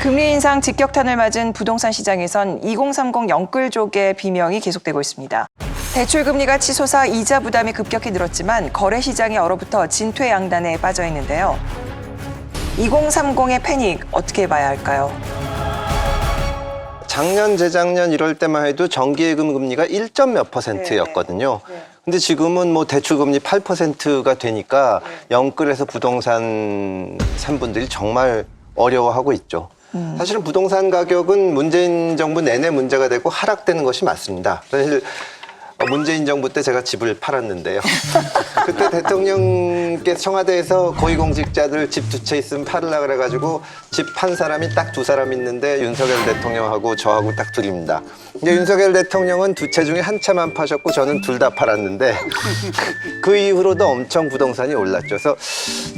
금리 인상 직격탄을 맞은 부동산 시장에선 2030 영끌족의 비명이 계속되고 있습니다. 대출 금리가 치솟아 이자 부담이 급격히 늘었지만 거래 시장이 얼어붙어 진퇴양난에 빠져 있는데요. 2030의 패닉 어떻게 봐야 할까요? 작년, 재작년 이럴 때만 해도 정기예금 금리가 1점 몇 %였거든요. 근데 지금은 뭐 대출 금리 8%가 되니까 영끌에서 부동산 산 분들이 정말 어려워하고 있죠. 사실은 부동산 가격은 문재인 정부 내내 문제가 되고 하락되는 것이 맞습니다. 사실 문재인 정부 때 제가 집을 팔았는데요. 그때 대통령께서 청와대에서 고위공직자들 집 두 채 있으면 팔으려고 그래가지고 집 판 사람이 딱 두 사람 있는데 윤석열 대통령하고 저하고 딱 둘입니다. 근데 윤석열 대통령은 두 채 중에 한 채만 파셨고 저는 둘 다 팔았는데 그 이후로도 엄청 부동산이 올랐죠. 그래서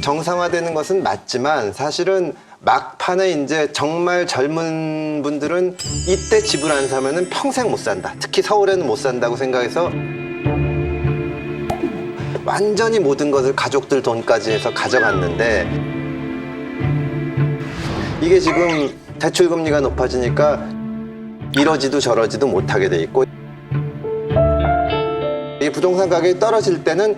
정상화되는 것은 맞지만 사실은 막판에 이제 정말 젊은 분들은 이때 집을 안 사면은 평생 못 산다. 특히 서울에는 못 산다고 생각해서 완전히 모든 것을 가족들 돈까지 해서 가져갔는데 이게 지금 대출 금리가 높아지니까 이러지도 저러지도 못하게 돼 있고 이 부동산 가격이 떨어질 때는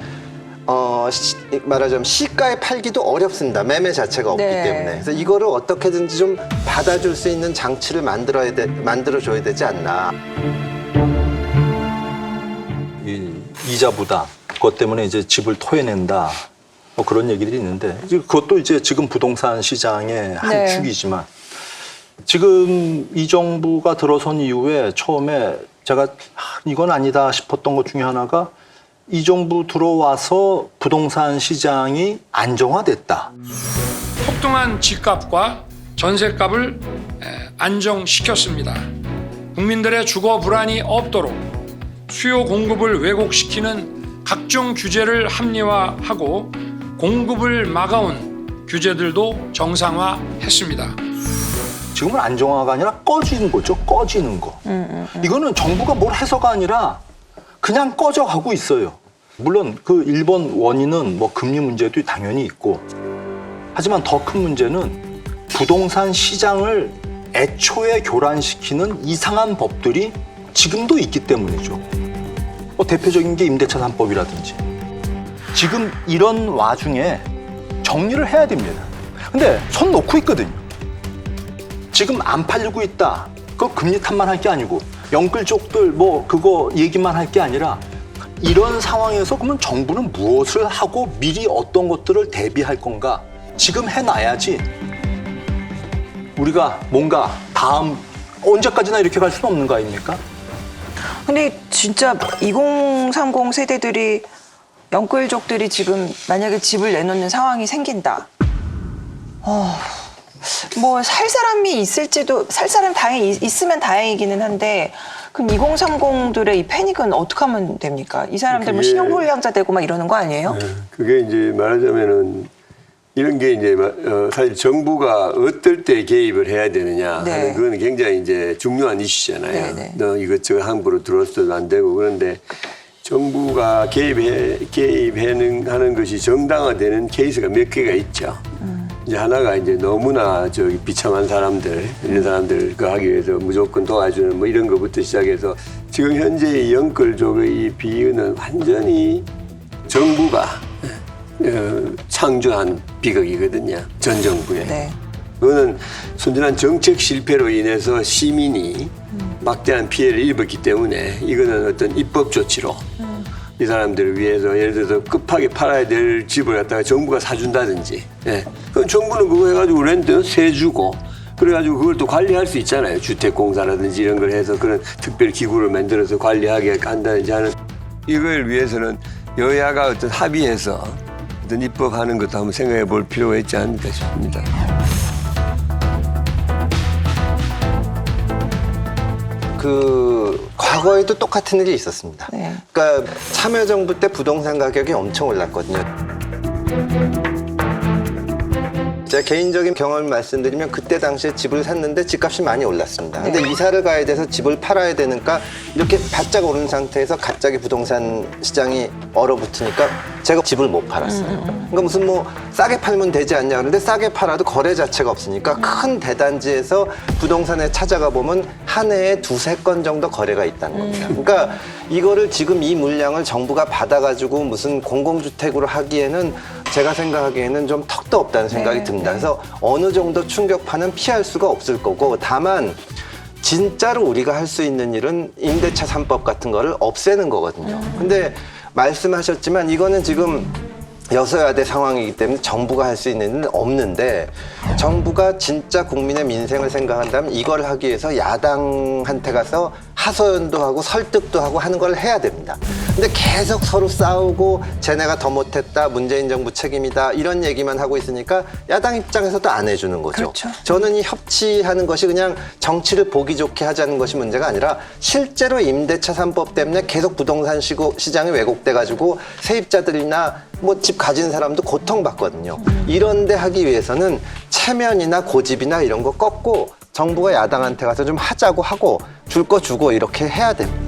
말하자면 시가에 팔기도 어렵습니다. 매매 자체가 없기 때문에. 그래서 이거를 어떻게든지 좀 받아줄 수 있는 장치를 만들어줘야 되지 않나. 이 이자 부담, 그것 때문에 이제 집을 토해낸다. 뭐 그런 얘기들이 있는데 그것도 이제 지금 부동산 시장의 한 축이지만 지금 이 정부가 들어선 이후에 처음에 제가 이건 아니다 싶었던 것 중에 하나가 이 정부 들어와서 부동산 시장이 안정화됐다. 폭등한 집값과 전셋값을 안정시켰습니다. 국민들의 주거 불안이 없도록 수요 공급을 왜곡시키는 각종 규제를 합리화하고 공급을 막아온 규제들도 정상화했습니다. 지금은 안정화가 아니라 꺼지는 거죠. 꺼지는 거. 이거는 정부가 뭘 해서가 아니라 그냥 꺼져가고 있어요. 물론 그 1번 원인은 뭐 금리 문제도 당연히 있고 하지만 더 큰 문제는 부동산 시장을 애초에 교란시키는 이상한 법들이 지금도 있기 때문이죠. 대표적인 게 임대차 3법이라든지 지금 이런 와중에 정리를 해야 됩니다. 근데 손 놓고 있거든요. 지금 안 팔리고 있다. 그거 금리 탓만 할 게 아니고 영끌 쪽들 뭐 그거 얘기만 할 게 아니라 이런 상황에서 그러면 정부는 무엇을 하고 미리 어떤 것들을 대비할 건가? 지금 해놔야지 우리가 뭔가 다음 언제까지나 이렇게 갈 수는 없는 거 아닙니까? 근데 진짜 2030 세대들이 영끌족들이 지금 만약에 집을 내놓는 상황이 생긴다. 뭐 살 사람이 있을지도 살 사람 다행히 있으면 다행이기는 한데 그럼 2030들의 이 패닉은 어떻게 하면 됩니까? 이 사람들 뭐 신용불량자 되고 막 이러는 거 아니에요? 네, 그게 이제 말하자면은 이런 게 이제 사실 정부가 어떨 때 개입을 해야 되느냐 하는 그건 굉장히 이제 중요한 이슈잖아요. 너 이것저것 함부로 들어서도 안 되고 그런데 정부가 개입하는 것이 정당화되는 케이스가 몇 개가 있죠. 이제 하나가 이제 너무나 저기 비참한 사람들, 이런 사람들 그 하기 위해서 무조건 도와주는 뭐 이런 것부터 시작해서 지금 현재의 영끌족의 이 비유는 완전히 정부가 창조한 비극이거든요. 전 정부에. 그거는 순전한 정책 실패로 인해서 시민이 막대한 피해를 입었기 때문에 이거는 어떤 입법 조치로 이 사람들을 위해서 예를 들어서 급하게 팔아야 될 집을 갖다가 정부가 사준다든지 그럼 정부는 그거 해가지고 렌트 세 주고 그래가지고 그걸 또 관리할 수 있잖아요. 주택공사라든지 이런 걸 해서 그런 특별 기구를 만들어서 관리하게 한다든지 하는 이걸 위해서는 여야가 어떤 합의해서 어떤 입법하는 것도 한번 생각해 볼 필요가 있지 않을까 싶습니다. 과거에도 똑같은 일이 있었습니다. 그러니까 참여정부 때 부동산 가격이 엄청 올랐거든요. 제 개인적인 경험을 말씀드리면 그때 당시에 집을 샀는데 집값이 많이 올랐습니다. 근데 이사를 가야 돼서 집을 팔아야 되니까 이렇게 바짝 오른 상태에서 갑자기 부동산 시장이 얼어붙으니까 제가 집을 못 팔았어요. 그러니까 무슨 뭐 싸게 팔면 되지 않냐 그런데 싸게 팔아도 거래 자체가 없으니까 큰 대단지에서 부동산에 찾아가 보면 한 해에 2-3건 정도 거래가 있다는 겁니다. 그러니까 이거를 지금 이 물량을 정부가 받아가지고 무슨 공공주택으로 하기에는 제가 생각하기에는 좀 턱도 없다는 생각이 듭니다. 그래서 어느 정도 충격파는 피할 수가 없을 거고 다만 진짜로 우리가 할 수 있는 일은 임대차 3법 같은 거를 없애는 거거든요. 근데 말씀하셨지만 이거는 지금 여서야대 상황이기 때문에 정부가 할 수 있는 일은 없는데 정부가 진짜 국민의 민생을 생각한다면 이걸 하기 위해서 야당한테 가서 하소연도 하고 설득도 하고 하는 걸 해야 됩니다. 근데 계속 서로 싸우고 쟤네가 더 못했다, 문재인 정부 책임이다 이런 얘기만 하고 있으니까 야당 입장에서도 안 해주는 거죠. 그렇죠. 저는 이 협치하는 것이 그냥 정치를 보기 좋게 하자는 것이 문제가 아니라 실제로 임대차 3법 때문에 계속 부동산 시장이 왜곡돼가지고 세입자들이나 뭐 집 가진 사람도 고통받거든요. 이런데 하기 위해서는 체면이나 고집이나 이런 거 꺾고 정부가 야당한테 가서 좀 하자고 하고 줄 거 주고 이렇게 해야 됩니다.